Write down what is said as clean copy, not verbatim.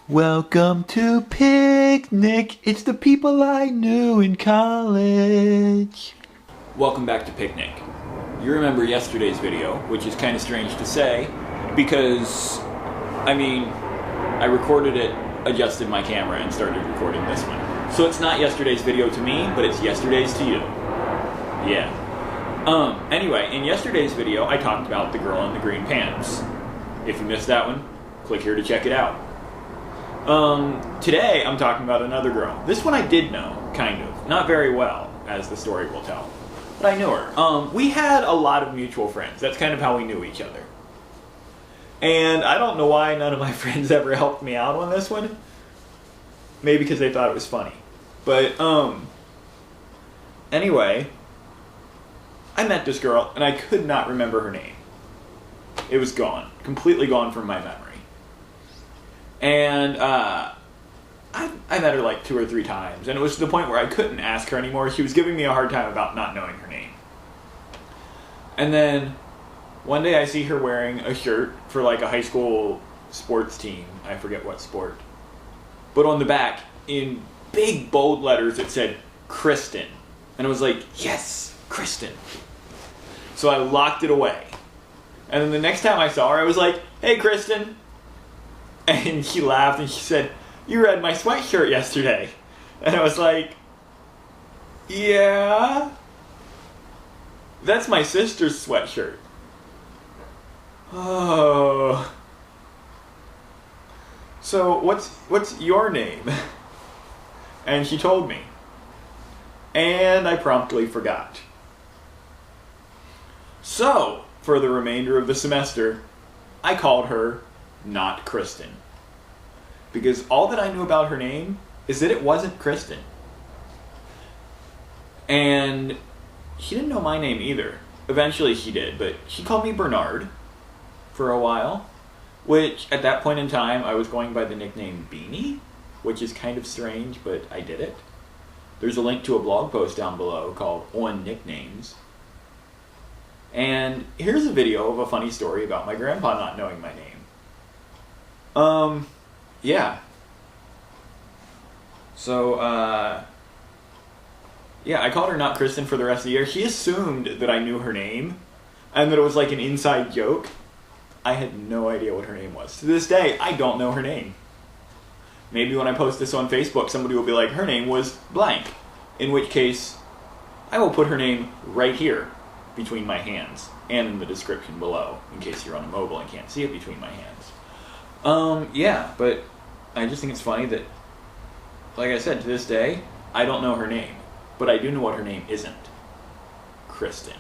Welcome to PIKnIC. It's the people I knew in college. Welcome back to PIKnIC. You remember yesterday's video, which is kind of strange to say, because, I recorded it, adjusted my camera, and started recording this one. So it's not yesterday's video to me, but it's yesterday's to you. Yeah. Anyway, in yesterday's video, I talked about the girl in the green pants. If you missed that one, click here to check it out. Today I'm talking about another girl. This one I did know, kind of. Not very well, as the story will tell. But I knew her. We had a lot of mutual friends. That's kind of how we knew each other. And I don't know why none of my friends ever helped me out on this one. Maybe because they thought it was funny. But, anyway, I met this girl, and I could not remember her name. It was gone. Completely gone from my memory. And I met her like 2 or 3 times, and it was to the point where I couldn't ask her anymore. She was giving me a hard time about not knowing her name. And then one day I see her wearing a shirt for like a high school sports team. I forget what sport. But on the back, in big bold letters, it said Kristen. And I was like, yes, Kristen. So I locked it away. And then the next time I saw her, I was like, hey, Kristen. And she laughed and she said, you read my sweatshirt yesterday. And I was like, yeah, that's my sister's sweatshirt. Oh. So what's your name? And she told me. And I promptly forgot. So, for the remainder of the semester, I called her not Kristen. Because all that I knew about her name is that it wasn't Kristen. And she didn't know my name either. Eventually she did, but she called me Bernard for a while, which at that point in time I was going by the nickname Beanie, which is kind of strange, but I did it. There's a link to a blog post down below called On Nicknames. And here's a video of a funny story about my grandpa not knowing my name. Yeah. So, yeah, I called her not Kristen for the rest of the year. She assumed that I knew her name, and that it was like an inside joke. I had no idea what her name was. To this day, I don't know her name. Maybe when I post this on Facebook, somebody will be like, her name was blank. In which case, I will put her name right here, between my hands, and in the description below, in case you're on a mobile and can't see it between my hands. Yeah, but I just think it's funny that, like I said, to this day, I don't know her name, but I do know what her name isn't. Kristen.